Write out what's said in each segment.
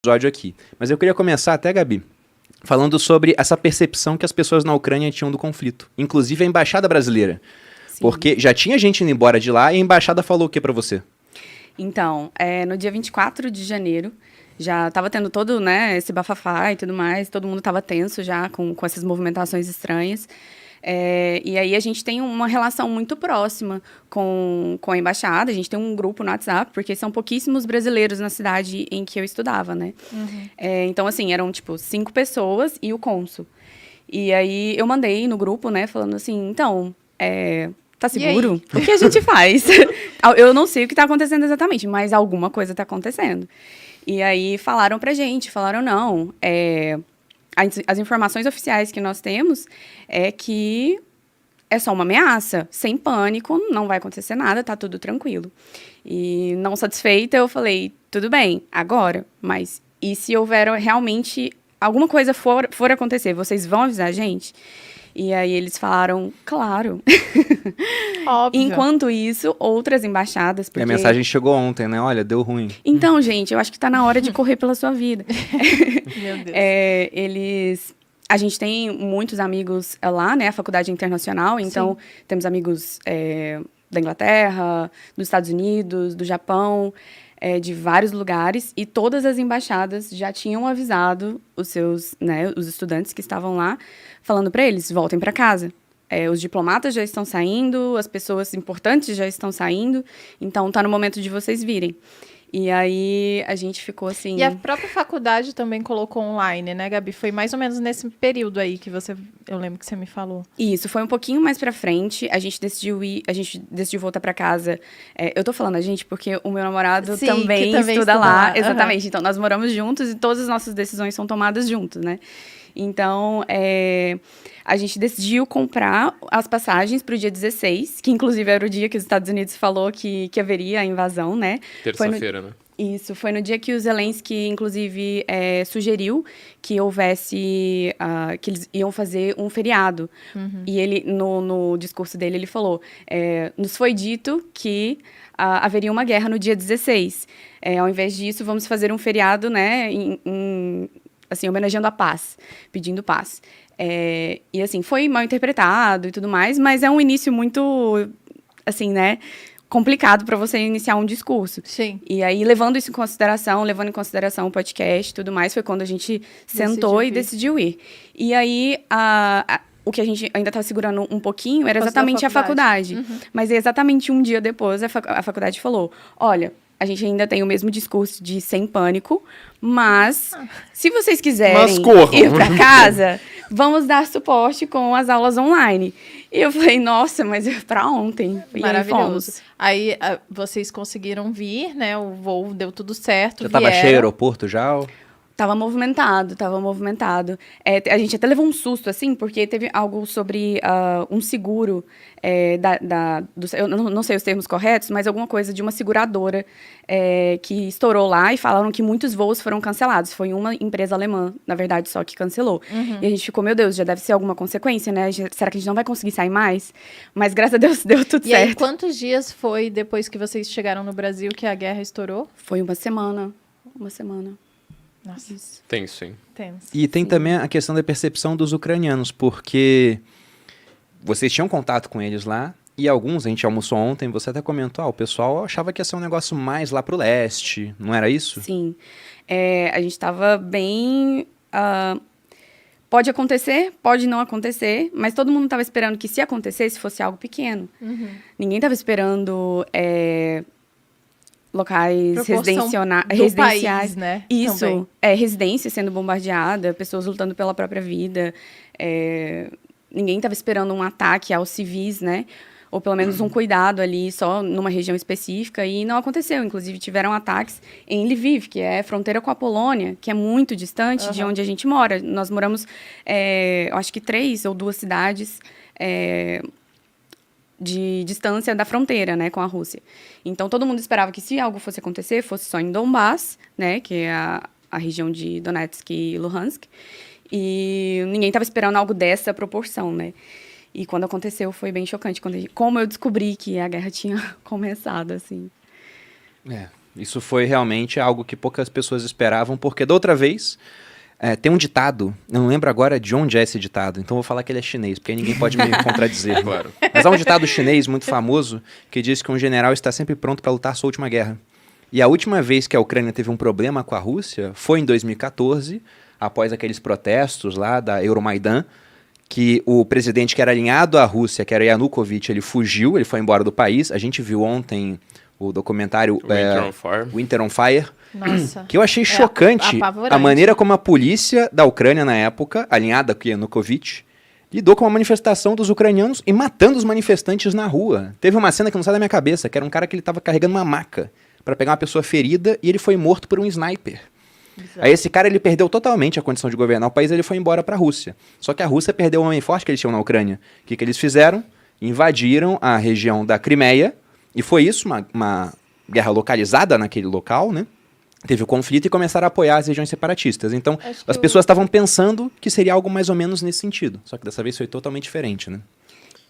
episódio aqui. Mas eu queria começar até, Gabi, falando sobre essa percepção que as pessoas na Ucrânia tinham do conflito. Inclusive a embaixada brasileira. Sim. Porque já tinha gente indo embora de lá e a embaixada falou o que pra você? Então, no dia 24 de janeiro, já estava tendo todo, né, esse bafafá e tudo mais, todo mundo estava tenso já com essas movimentações estranhas. E aí a gente tem uma relação muito próxima com a embaixada, a gente tem um grupo no WhatsApp, porque são pouquíssimos brasileiros na cidade em que eu estudava, né? Uhum. Então, assim, eram, 5 pessoas e o cônsul. E aí eu mandei no grupo, né, falando assim, então, tá seguro? O que a gente faz? Eu não sei o que tá acontecendo exatamente, mas alguma coisa tá acontecendo. E aí falaram pra gente, não, as informações oficiais que nós temos é que é só uma ameaça, sem pânico, não vai acontecer nada, tá tudo tranquilo. E não satisfeita, eu falei, tudo bem, agora, mas e se houver realmente alguma coisa for acontecer, vocês vão avisar a gente? E aí eles falaram, claro. Óbvio. Enquanto isso, outras embaixadas... Porque... A mensagem chegou ontem, né? Olha, deu ruim. Então, gente, eu acho que tá na hora de correr pela sua vida. Meu Deus. A gente tem muitos amigos lá, né? A faculdade internacional, então temos amigos da Inglaterra, dos Estados Unidos, do Japão, de vários lugares, e todas as embaixadas já tinham avisado os seus, né, os estudantes que estavam lá, falando para eles, voltem para casa. Os diplomatas já estão saindo, as pessoas importantes já estão saindo, então tá no momento de vocês virem. E aí a gente ficou assim... E a própria faculdade também colocou online, né, Gabi? Foi mais ou menos nesse período aí que eu lembro que você me falou. Isso, foi um pouquinho mais pra frente. A gente decidiu voltar pra casa. Eu tô falando a gente porque o meu namorado também estuda lá. Exatamente. Uhum. Então, nós moramos juntos e todas as nossas decisões são tomadas juntos, né? Então, a gente decidiu comprar as passagens para o dia 16, que inclusive era o dia que os Estados Unidos falou que haveria a invasão, né? Terça-feira, né? Isso, foi no dia que o Zelensky, inclusive, sugeriu que houvesse, que eles iam fazer um feriado. Uhum. E ele, no discurso dele, ele falou, nos foi dito que haveria uma guerra no dia 16. Ao invés disso, vamos fazer um feriado, né, assim, homenageando a paz, pedindo paz. E, assim, foi mal interpretado e tudo mais, mas é um início muito, assim, né, complicado para você iniciar um discurso. Sim. E aí, levando em consideração o podcast e tudo mais, foi quando a gente sentou e decidiu ir. E aí, o que a gente ainda estava segurando um pouquinho era exatamente a faculdade. Uhum. Mas exatamente um dia depois, a faculdade falou, olha... A gente ainda tem o mesmo discurso de sem pânico, mas se vocês quiserem ir para casa, vamos dar suporte com as aulas online. E eu falei, nossa, mas para ontem. Maravilhoso. Aí vocês conseguiram vir, né? O voo deu tudo certo. Já estava cheio o aeroporto já? Tava movimentado. A gente até levou um susto, assim, porque teve algo sobre um seguro, eu não sei os termos corretos, mas alguma coisa de uma seguradora que estourou lá e falaram que muitos voos foram cancelados. Foi uma empresa alemã, na verdade, só que cancelou. Uhum. E a gente ficou, meu Deus, já deve ser alguma consequência, né? Será que a gente não vai conseguir sair mais? Mas, graças a Deus, deu tudo certo. E aí, quantos dias foi depois que vocês chegaram no Brasil que a guerra estourou? Foi uma semana. Nossa. Isso. Tenso, hein? Tenso. E tem também a questão da percepção dos ucranianos, porque vocês tinham contato com eles lá, e alguns, a gente almoçou ontem, você até comentou, o pessoal achava que ia ser um negócio mais lá pro leste, não era isso? Sim. A gente estava bem... pode acontecer, pode não acontecer, mas todo mundo estava esperando que se acontecesse fosse algo pequeno. Uhum. Ninguém estava esperando... locais residenciais, país, né? Isso, residência sendo bombardeada, pessoas lutando pela própria vida. Ninguém estava esperando um ataque aos civis, né? Ou pelo menos um cuidado ali só numa região específica, e não aconteceu. Inclusive, tiveram ataques em Lviv, que é fronteira com a Polônia, que é muito distante de onde a gente mora. Nós moramos, eu acho que 3 ou 2 cidades de distância da fronteira, né, com a Rússia. Então, todo mundo esperava que, se algo fosse acontecer, fosse só em Donbass, né, que é a região de Donetsk e Luhansk, e ninguém estava esperando algo dessa proporção, né. E quando aconteceu, foi bem chocante, como eu descobri que a guerra tinha começado, assim. Isso foi realmente algo que poucas pessoas esperavam, porque da outra vez, tem um ditado, eu não lembro agora de onde é esse ditado, então vou falar que ele é chinês, porque aí ninguém pode me contradizer. Claro. Mas há um ditado chinês muito famoso que diz que um general está sempre pronto para lutar sua última guerra. E a última vez que a Ucrânia teve um problema com a Rússia foi em 2014, após aqueles protestos lá da Euromaidan, que o presidente que era alinhado à Rússia, que era Yanukovych, ele fugiu, ele foi embora do país. A gente viu ontem o documentário Winter on Fire. Winter on Fire, Nossa. que eu achei chocante apavorante. a maneira como a polícia da Ucrânia na época, alinhada com Yanukovych, lidou com uma manifestação dos ucranianos e matando os manifestantes na rua. Teve uma cena que não sai da minha cabeça, que era um cara que ele estava carregando uma maca para pegar uma pessoa ferida e ele foi morto por um sniper. Aí esse cara, ele perdeu totalmente a condição de governar o país, ele foi embora para a Rússia. Só que a Rússia perdeu o homem forte que eles tinham na Ucrânia. O que eles fizeram? Invadiram a região da Crimeia, e foi isso, uma guerra localizada naquele local, né? Teve o conflito e começaram a apoiar as regiões separatistas. Então, as pessoas estavam pensando que seria algo mais ou menos nesse sentido. Só que dessa vez foi totalmente diferente, né?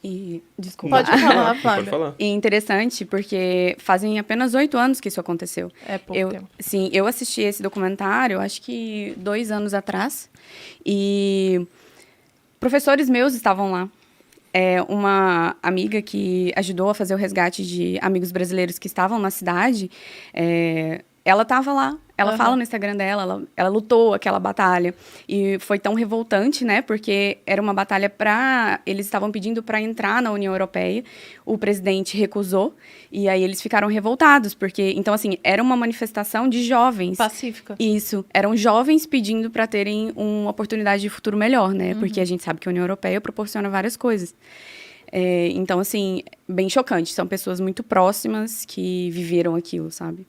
E, desculpa. Pode falar, Pode Flávia. falar. E interessante, porque fazem apenas 8 anos que isso aconteceu. É pouco tempo. Sim, eu assisti esse documentário, acho que 2 anos atrás, e professores meus estavam lá. Uma amiga que ajudou a fazer o resgate de amigos brasileiros que estavam na cidade, ela estava lá. Ela fala no Instagram dela, ela lutou aquela batalha. E foi tão revoltante, né? Porque era uma batalha eles estavam pedindo para entrar na União Europeia. O presidente recusou. E aí eles ficaram revoltados. Porque, então, assim, era uma manifestação de jovens. Pacífica. Isso. Eram jovens pedindo para terem uma oportunidade de futuro melhor, né? Porque a gente sabe que a União Europeia proporciona várias coisas. Então, assim, bem chocante. São pessoas muito próximas que viveram aquilo, sabe?